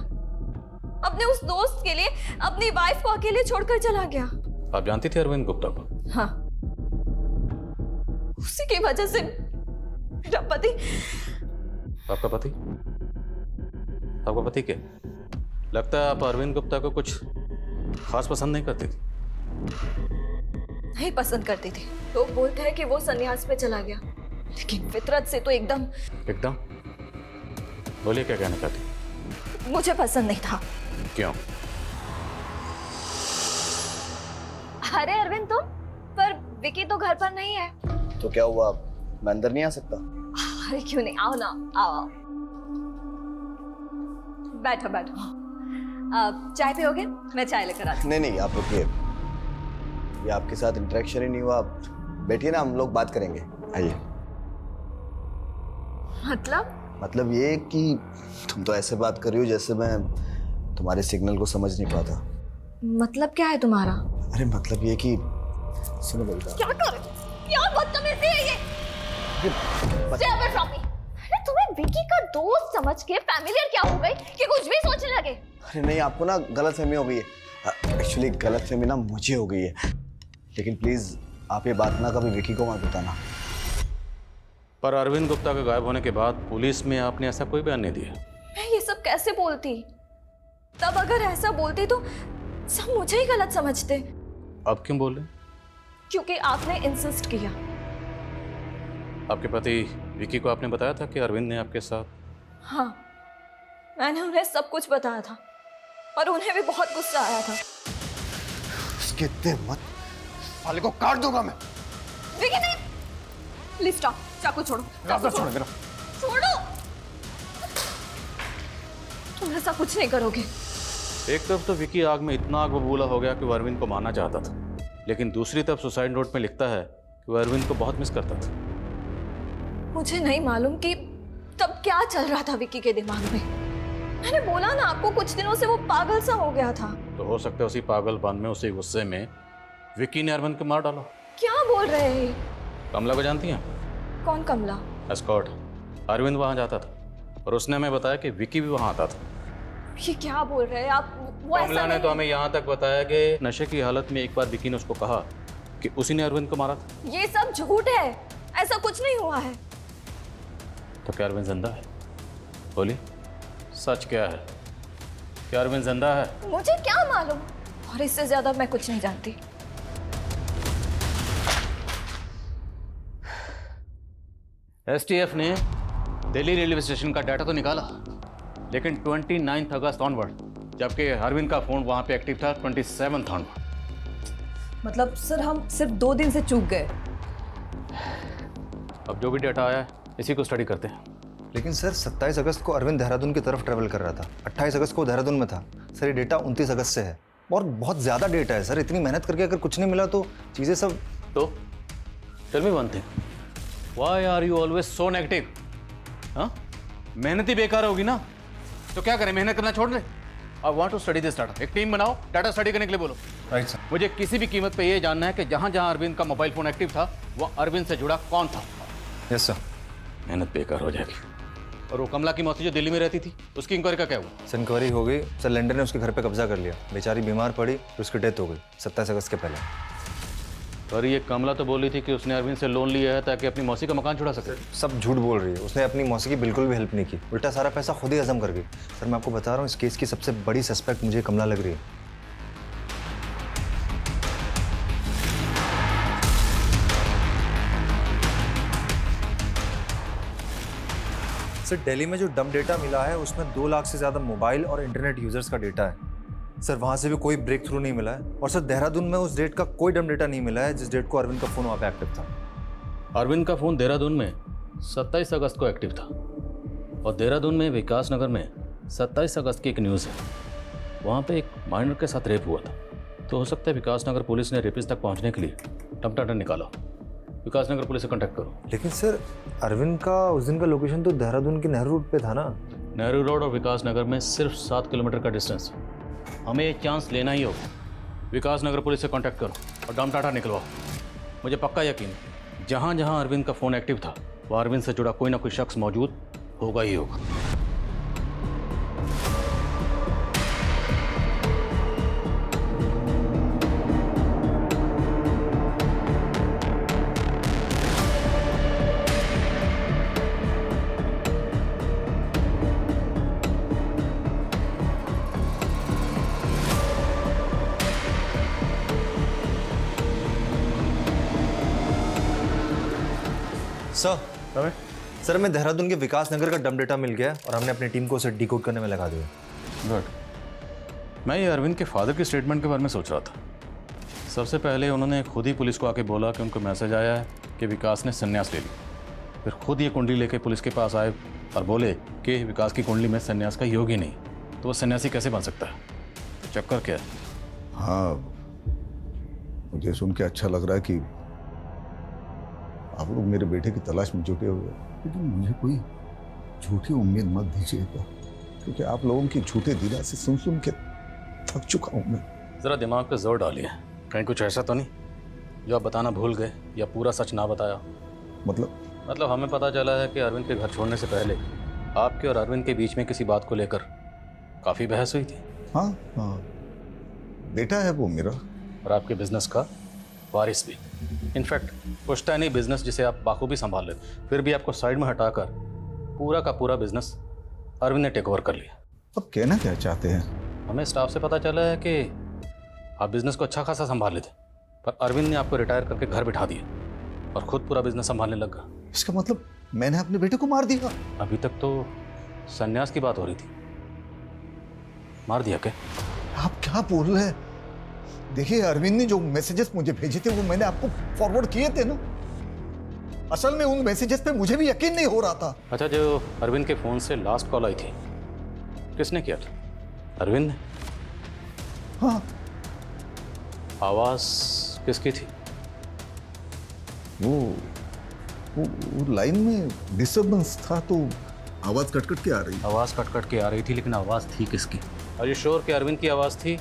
अपने उस दोस्त के लिए अपनी वाइफ को अकेले छोड़कर चला गया। आप जानती थी अरविंद गुप्ता को? हाँ, उसी की वजह से मेरा पति। आपका पति? आपका पति क्या? लगता है आप अरविंद गुप्ता को कुछ खास पसंद नहीं करती थी। नहीं पसंद करती थी। लोग बोलते हैं कि वो संन्यास पे चला गया, लेकिन फितरत से तो एकदम बोलिए, क्या कहना चाहती? मुझे पसंद नहीं था। क्यों? अरे अरविंद, तुम पर विकी तो घर पर नहीं है। तो क्या हुआ, मैं अंदर नहीं आ सकता? अरे क्यों नहीं, आओ ना, आओ। बैठो बैठो। चाय पियोगे? मैं चाय लेकर आती हूँ। नहीं, आप रुकिए, ये आपके साथ इंटरेक्शन ही नहीं हुआ। आप बैठिए ना, हम लोग बात करेंगे। आइए। मतलब ये कि तुम तो ऐसे बात कर रही हो जैसे मैं तुम्हारे सिग्नल को समझ नहीं पाता। मतलब क्या है तुम्हारा? अरे मतलब ये कि सुनो बोलता। क्या कर? क्या बदतमीजी है ये? Stay away from me. अरे तुम्हें विकी का दोस्त समझ के फैमिलियर क्या हो गई कि कुछ भी सोचने लगे? अरे नहीं, आपको ना गलतफहमी हो गई है। एक्चुअली गलतफहमी ना मुझे हो गई है, लेकिन प्लीज आप ये बात ना कभी विकी को मत बताना। पर अरविंद गुप्ता के गायब होने के बाद पुलिस में आपने ऐसा कोई बयान नहीं दिया। मैं ये सब कैसे बोलती? तब अगर ऐसा बोलती तो सब मुझे ही गलत समझते। अब क्यों बोल रहे? क्योंकि आपने इंसिस्ट किया। आपके पति विकी को आपने बताया था कि अरविंद ने आपके साथ? हाँ, मैंने उन्हें सब कुछ बताया था और उन्हें भी बहुत गुस्सा आया था। उसके दे मत, साले को काट दूंगा मैं। विकी नहीं, प्लीज स्टॉप। चाकू छोड़ो। चाकू छोड़ो मेरा। छोड़ो। तुम ऐसा कुछ नहीं करोगे। एक तरफ तो विकी आग में इतना आग बबूला हो गया कि वो अरविंद को मारना चाहता था, लेकिन दूसरी तरफ सुसाइड नोट में लिखता है कि वो अरविंद को बहुत मिस करता था। मुझे नहीं मालूम कि तब क्या चल रहा था विक्की के दिमाग में। मैंने बोला ना आपको, कुछ दिनों से वो पागल सा हो गया था। तो हो सकता है उसी पागलपन में, उसी गुस्से में विक्की ने अरविंद को मार डाला। क्या बोल रहे हैं? कमला को जानती हैं? कौन कमला? एस्कॉर्ट। अरविंद वहां जाता था और उसने हमें बताया कि विक्की भी वहां आता था। ये क्या बोल रहे हैं आप? वो ऐसा कमला ने नहीं तो हमें यहाँ तक बताया कि नशे की हालत में एक बार विक्की ने उसको कहा कि उसी ने अरविंद को मारा था। ये सब झूठ है, ऐसा कुछ नहीं हुआ है। तो क्या अरविंद जिंदा है? बोली, सच क्या है? क्या अरविंद जिंदा है? मुझे क्या मालूम, और इससे ज्यादा मैं कुछ नहीं जानती। एसटीएफ ने दिल्ली रेलवे स्टेशन का डाटा तो निकाला, लेकिन 29 अगस्त ऑनवर्ड, जबकि अरविंद का फोन वहां पे एक्टिव था 27 ऑनवर्ड। मतलब सर हम सिर्फ 2 दिन से चूक गए। अब जो भी डाटा आया है इसी को स्टडी करते हैं। लेकिन सर 27 अगस्त को अरविंद देहरादून की तरफ ट्रैवल कर रहा था, 28 अगस्त को देहरादून में था। सर ये डेटा 29 अगस्त से है और बहुत ज़्यादा डेटा है सर। इतनी मेहनत करके अगर कुछ नहीं मिला तो चीज़ें सब। तो tell me one thing, why are you always so negative? हाँ, मेहनत ही बेकार होगी ना, तो क्या करें, मेहनत करना छोड़ दें? I want to study this data. एक टीम बनाओ, डाटा स्टडी करने के लिए बोलो। Right sir. मुझे किसी भी कीमत पे ये जानना है कि जहां जहां अरविंद का मोबाइल फोन एक्टिव था वो अरविंद से जुड़ा कौन था। Yes sir. मेहनत बेकार हो जाएगी। और वो कमला की मौसी जो दिल्ली में रहती थी, उसकी इंक्वायरी का क्या हुआ? सर इंक्वायरी हो गई सर, लंदन ने उसके घर पे कब्जा कर लिया। बेचारी बीमार पड़ी तो उसकी डेथ हो गई 27 अगस्त के पहले। और ये कमला तो बोल रही थी कि उसने अरविंद से लोन लिया है ताकि अपनी मौसी का मकान छुड़ा सके। सब झूठ बोल रही है, उसने अपनी मौसी की बिल्कुल भी हेल्प नहीं की, उल्टा सारा पैसा खुद ही हजम कर गई। सर मैं आपको बता रहा हूँ, इस केस की सबसे बड़ी सस्पेक्ट मुझे कमला लग रही है। सर दिल्ली में जो डम डेटा मिला है उसमें 2 लाख से ज़्यादा मोबाइल और इंटरनेट यूजर्स का डेटा है सर। वहाँ से भी कोई ब्रेक थ्रू नहीं मिला है। और सर देहरादून में उस डेट का कोई डम डेटा नहीं मिला है जिस डेट को अरविंद का फ़ोन वहाँ पे एक्टिव था। अरविंद का फ़ोन देहरादून में 27 अगस्त को एक्टिव था और देहरादून में विकास नगर में 27 अगस्त की एक न्यूज़ है, वहाँ पे एक माइनर के साथ रेप हुआ था। तो हो सकता है विकास नगर पुलिस ने रेपिस्ट तक पहुँचने के लिए टमटाटर निकाला। विकास नगर पुलिस से कॉन्टैक्ट करो। लेकिन सर अरविंद का उस दिन का लोकेशन तो देहरादून के नेहरू रोड पे था ना। नेहरू रोड और विकास नगर में सिर्फ 7 किलोमीटर का डिस्टेंस है। हमें एक चांस लेना ही होगा। विकास नगर पुलिस से कांटेक्ट करो और डम टाटा निकलवाओ। मुझे पक्का यकीन है जहाँ जहाँ अरविंद का फ़ोन एक्टिव था वो अरविंद से जुड़ा कोई ना कोई शख्स मौजूद होगा ही होगा। सर मैं देहरादून के विकास नगर का डम डेटा मिल गया और हमने अपनी टीम को उसे डिकोड करने में लगा दिया। गुड। मैं ये अरविंद के फादर की स्टेटमेंट के बारे में सोच रहा था। सबसे पहले उन्होंने खुद ही पुलिस को आके बोला कि उनको मैसेज आया है कि विकास ने संन्यास ले लिया। फिर खुद ये कुंडली लेके पुलिस के पास आए और बोले कि विकास की कुंडली में संन्यास का योग ही नहीं, तो वो सन्यासी कैसे बन सकता है? चक्कर क्या है? हाँ, मुझे सुन के अच्छा लग रहा है कि आप लोग मेरे बेटे की तलाश में जुटे हुए, लेकिन मुझे कोई झूठी उम्मीद मत दीजिएगा, क्योंकि आप लोगों की झूठे दिला से सुन के थक चुका हूं मैं। ज़रा दिमाग पे जोर डालिए, कहीं कुछ ऐसा तो नहीं जो आप बताना भूल गए या पूरा सच ना बताया? मतलब हमें पता चला है कि अरविंद के घर छोड़ने से पहले आपके और अरविंद के बीच में किसी बात को लेकर काफ़ी बहस हुई थी। हाँ हाँ, बेटा है वो मेरा, और आपके बिजनेस का वारिस भी। इनफैक्ट पुश्तैनी बिजनेस जिसे आप बाखूबी संभाल लेते, फिर भी आपको साइड में हटाकर पूरा का पूरा बिजनेस अरविंद ने टेक ओवर कर लिया। अब कहना क्या चाहते हैं? हमें स्टाफ से पता चला है कि आप बिजनेस को अच्छा खासा संभाल लेते, पर अरविंद ने आपको रिटायर करके घर बिठा दिया और खुद पूरा बिजनेस संभालने लगा। इसका मतलब मैंने अपने बेटे को मार दिया? अभी तक तो संन्यास की बात हो रही थी, मार दिया क्या? आप क्या बोल रहे हैं? देखिए, अरविंद ने जो मैसेजेस मुझे भेजे थे वो मैंने आपको फॉरवर्ड किए थे ना। असल में उन मैसेजेस पे मुझे भी यकीन नहीं हो रहा था। अच्छा, जो अरविंद के फोन से लास्ट कॉल आई थी किसने किया था? अरविंद ने? हाँ। आवाज किसकी थी? वो लाइन में डिस्टर्बेंस था तो आवाज कट के आ रही। आवाज कट के आ रही थी, लेकिन आवाज थी किसकी? आर यू श्योर कि अरविंद की आवाज थी?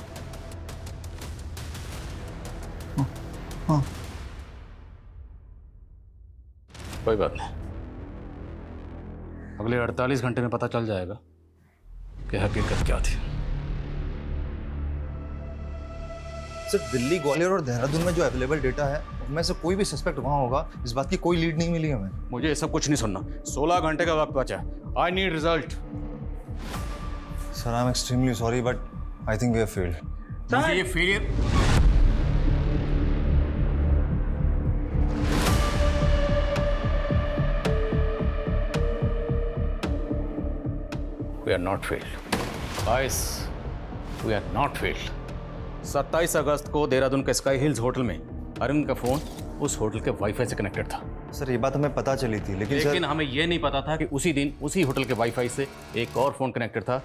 हाँ। कोई बात नहीं, अगले 48 घंटे में पता चल जाएगा कि हकीकत क्या थी। सर, दिल्ली, ग्वालियर और देहरादून में जो अवेलेबल डेटा है उनमें से कोई भी सस्पेक्ट वहाँ होगा, इस बात की कोई लीड नहीं मिली हमें। मुझे ये सब कुछ नहीं सुनना। 16 घंटे का वक्त बचा है। I need result. Sir, I am extremely sorry but I think we have failed. मुझे ये failure We are not failed. Guys, we are not failed. 27 अगस्त को देहरादून के स्काई हिल्स होटल में अरविंद का फोन उस होटल के वाईफाई से कनेक्टेड था। सर, ये बात हमें पता चली थी, लेकिन हमें यह नहीं पता था कि उसी दिन उसी होटल के वाईफाई से एक और फोन कनेक्टेड था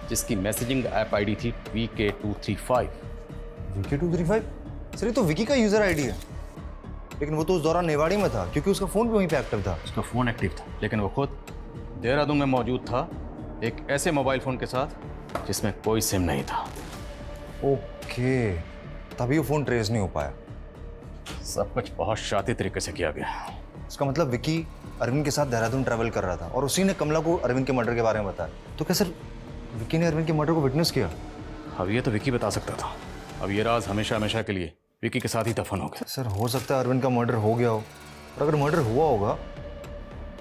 जिसकी मैसेजिंग ऐप आईडी थी VK235। VK235? सर, ये तो विकी का यूजर आईडी है, लेकिन वो तो उस दौरान नेवाड़ी में था क्योंकि उसका फोन भी वहीं पे एक्टिव था। उसका फोन एक्टिव था, लेकिन वो खुद देहरादून में मौजूद था एक ऐसे मोबाइल फोन के साथ जिसमें कोई सिम नहीं था। ओके, तभी वो फोन ट्रेस नहीं हो पाया। सब कुछ बहुत शाती तरीके से किया गया। इसका मतलब विकी अरविंद के साथ देहरादून ट्रैवल कर रहा था और उसी ने कमला को अरविंद के मर्डर के बारे में बताया। तो क्या सर विकी ने अरविंद के मर्डर को विटनेस किया? अब ये तो विकी बता सकता था। अब ये राज हमेशा हमेशा के लिए विकी के साथ ही दफन हो गया। सर, हो सकता है अरविंद का मर्डर हो गया हो, और अगर मर्डर हुआ होगा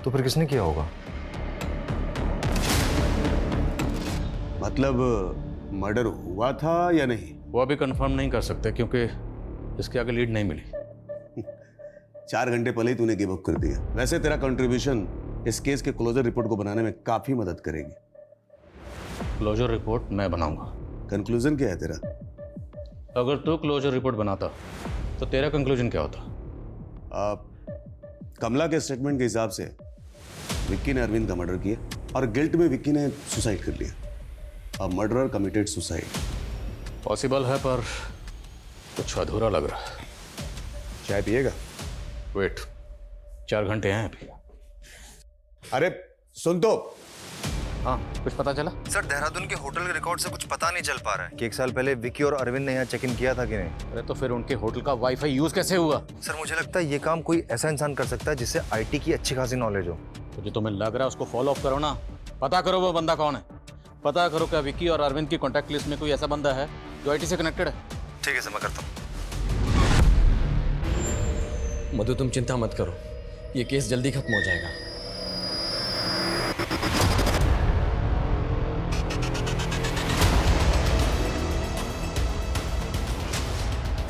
तो फिर किसने किया होगा? मतलब मर्डर हुआ था या नहीं, वो अभी कंफर्म नहीं कर सकते क्योंकि इसके आगे लीड नहीं मिली। 4 घंटे पहले ही तूने गिव अप कर दिया। वैसे तेरा कंट्रीब्यूशन इस केस के क्लोजर रिपोर्ट को बनाने में काफी मदद करेगी। क्लोजर रिपोर्ट मैं बनाऊंगा। कंक्लूजन क्या है तेरा? अगर तू क्लोजर रिपोर्ट बनाता तो तेरा कंक्लूजन क्या होता? कमला के स्टेटमेंट के हिसाब से विक्की ने अरविंद का मर्डर किया और गिल्ट में विक्की ने सुसाइड कर लिया। अ मर्डरर कमिटेड सुसाइड। पॉसिबल है पर कुछ अधूरा लग रहा है। चाय पिएगा? वेट, 4 घंटे हैं अभी। अरे सुन तो। हाँ, कुछ पता चला? सर, देहरादून के होटल के रिकॉर्ड से कुछ पता नहीं चल पा रहा है कि 1 साल पहले विकी और अरविंद ने यहाँ चेक इन किया था कि नहीं। अरे तो फिर उनके होटल का वाईफाई यूज कैसे हुआ? सर, मुझे लगता है ये काम कोई ऐसा इंसान कर सकता है जिससे आईटी की अच्छी खासी नॉलेज हो। तो जो तुम्हें लग रहा है उसको फॉलो अप करो ना। पता करो वो बंदा कौन है। पता करो क्या विकी और अरविंद की कॉन्टैक्ट लिस्ट में कोई ऐसा बंदा है जो आईटी से कनेक्टेड है। ठीक है सर, मैं करता हूँ। मधु, तुम चिंता मत करो, ये केस जल्दी खत्म हो जाएगा।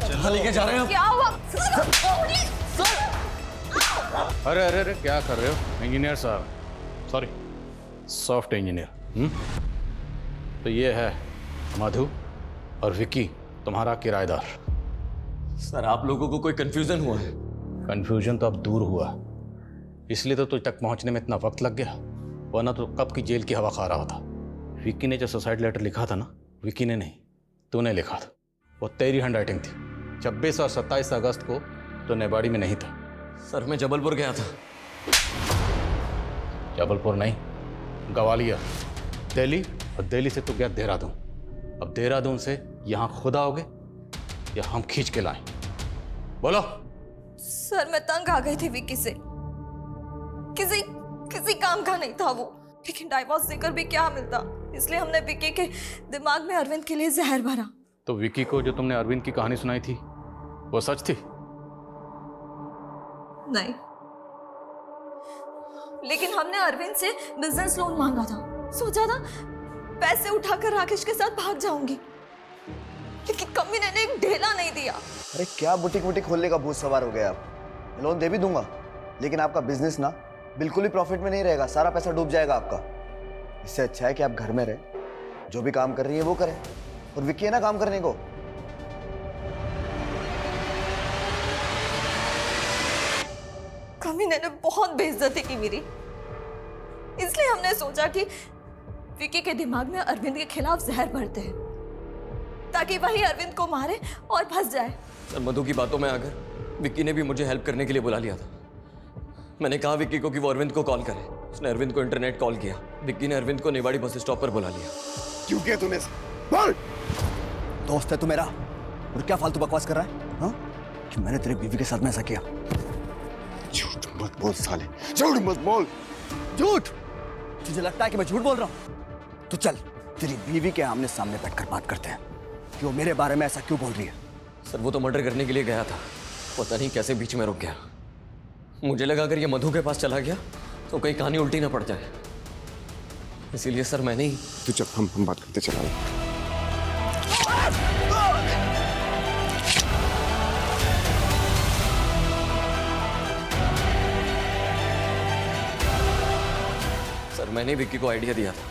कहाँ लेके जा रहे हो? क्या हुआ? अरे अरे अरे, क्या कर रहे हो इंजीनियर साहब? Sorry, soft engineer. तो ये है मधु और विकी, तुम्हारा किराएदार। सर, आप लोगों को कोई कंफ्यूजन हुआ है? कंफ्यूजन तो अब दूर हुआ, इसलिए तो तुझ तक पहुंचने में इतना वक्त लग गया, वरना तो कब की जेल की हवा खा रहा था। विकी ने जो सुसाइड लेटर लिखा था ना, विकी ने नहीं, तूने लिखा था। वो तेरी हैंड राइटिंग थी। 26 और 27 अगस्त को तो नेवाड़ी में नहीं था। सर, मैं जबलपुर गया था। जबलपुर नहीं, ग्वालियर, दिल्ली, और दिल्ली से तू गया देहरादून। अब देहरादून से यहाँ खुद आओगे या हम खींच के लाएं? बोलो। सर, मैं तंग आ गई थी विकी से। किसी काम का नहीं था वो, लेकिन डाइवोर्स देकर भी क्या मिलता, इसलिए हमने विकी के दिमाग में अरविंद के लिए जहर भरा। तो विकी को जो तुमने अरविंद की कहानी सुनाई थी वो सच थी? नहीं, लेकिन हमने अरविंद से बिजनेस लोन मांगा था। सोचा था पैसे उठाकर राकेश के साथ भाग जाऊंगी, लेकिन कमीने ने एक ढेला नहीं दिया। अरे क्या बुटीक वुटीक खोलने का भूत सवार हो गया आप? लोन दे भी दूंगा, लेकिन आपका बिजनेस ना बिल्कुल भी प्रॉफिट में नहीं रहेगा, सारा पैसा डूब जाएगा आपका। इससे अच्छा है कि आप घर में रहे, जो भी काम कर रही है वो करें, और विकी है ना काम करने को। कमीने ने बहुत बेइज्जती की मेरी, इसलिए हमने सोचा कि विकी के दिमाग में अरविंद के खिलाफ जहर भरते हैं, ताकि वही अरविंद को मारे और फंस जाए। सर, मधु की बातों में आकर विक्की ने भी मुझे हेल्प करने के लिए बुला लिया था। मैंने कहा विक्की को कि वो अरविंद को कॉल करे। उसने अरविंद को इंटरनेट कॉल किया। विक्की ने अरविंद को नेवाड़ी बस स्टॉप पर बुला लिया। क्यों किया तूने? बोल। दोस्त है तू मेरा, और क्या फालतू बकवास कर रहा है? हाँ, कि मैंने तेरी बीवी के साथ में ऐसा किया? झूठ मत बोल साले, झूठ मत बोल। झूठ? तुझे लगता है कि मैं झूठ बोल रहा हूँ? तो चल तेरी बीवी के आमने सामने बैठकर बात करते हैं कि वो मेरे बारे में ऐसा क्यों बोल रही है। सर वो तो मर्डर करने के लिए गया था, पता नहीं कैसे बीच में रुक गया। मुझे लगा अगर ये मधु के पास चला गया तो कहीं कहानी उल्टी ना पड़ जाए, इसीलिए सर मैंने ही। तू चल, हम बात करते चला। सर मैंने विक्की को आइडिया दिया था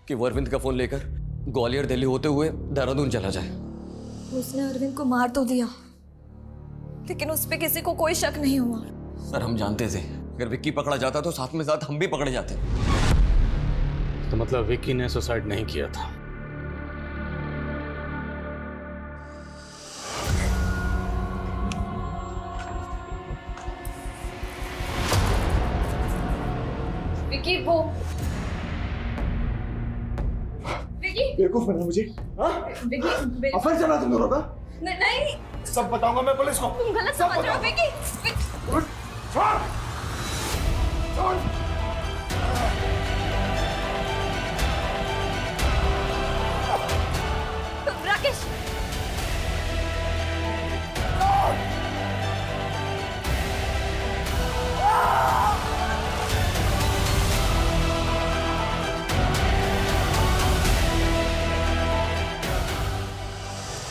कि वो अरविंद का फोन लेकर ग्वालियर दिल्ली होते हुए देहरादून चला जाए। उसने अरविंद को मार तो दिया, लेकिन उस पे किसी को कोई शक नहीं हुआ। सर हम जानते थे अगर विक्की पकड़ा जाता तो साथ में साथ हम भी पकड़े जाते। तो मतलब विक्की ने सुसाइड नहीं किया था? विकी वो विकी बेवकूफ बना मुझे। हाँ? विकी अफर चला तुम दोनों का? नहीं सब बताऊंगा मैं पुलिस को। तुम गलत समझ रहे हो विकी। छोड़। छोड़। राकेश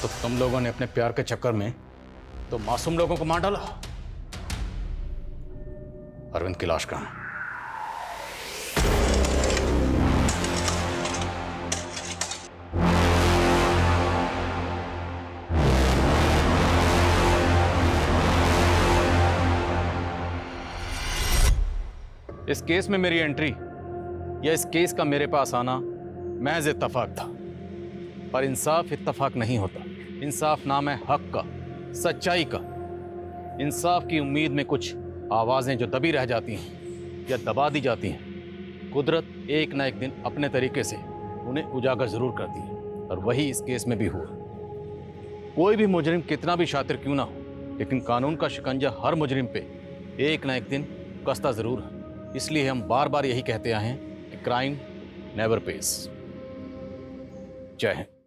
तो तुम लोगों ने अपने प्यार के चक्कर में तो मासूम लोगों को मार डाला। अरविंद की लाश कहां है? इस केस में मेरी एंट्री या इस केस का मेरे पास आना महज इत्तफाक था, पर इंसाफ इत्तफाक नहीं होता। इंसाफ नाम है हक का, सच्चाई का। इंसाफ की उम्मीद में कुछ आवाजें जो दबी रह जाती हैं या दबा दी जाती हैं, कुदरत एक ना एक दिन अपने तरीके से उन्हें उजागर जरूर करती है, और वही इस केस में भी हुआ। कोई भी मुजरिम कितना भी शातिर क्यों ना हो, लेकिन कानून का शिकंजा हर मुजरिम पे एक ना एक दिन कसता जरूर है। इसलिए हम बार बार यही कहते आए हैं कि क्राइम नेवर पेस। जय हिंद।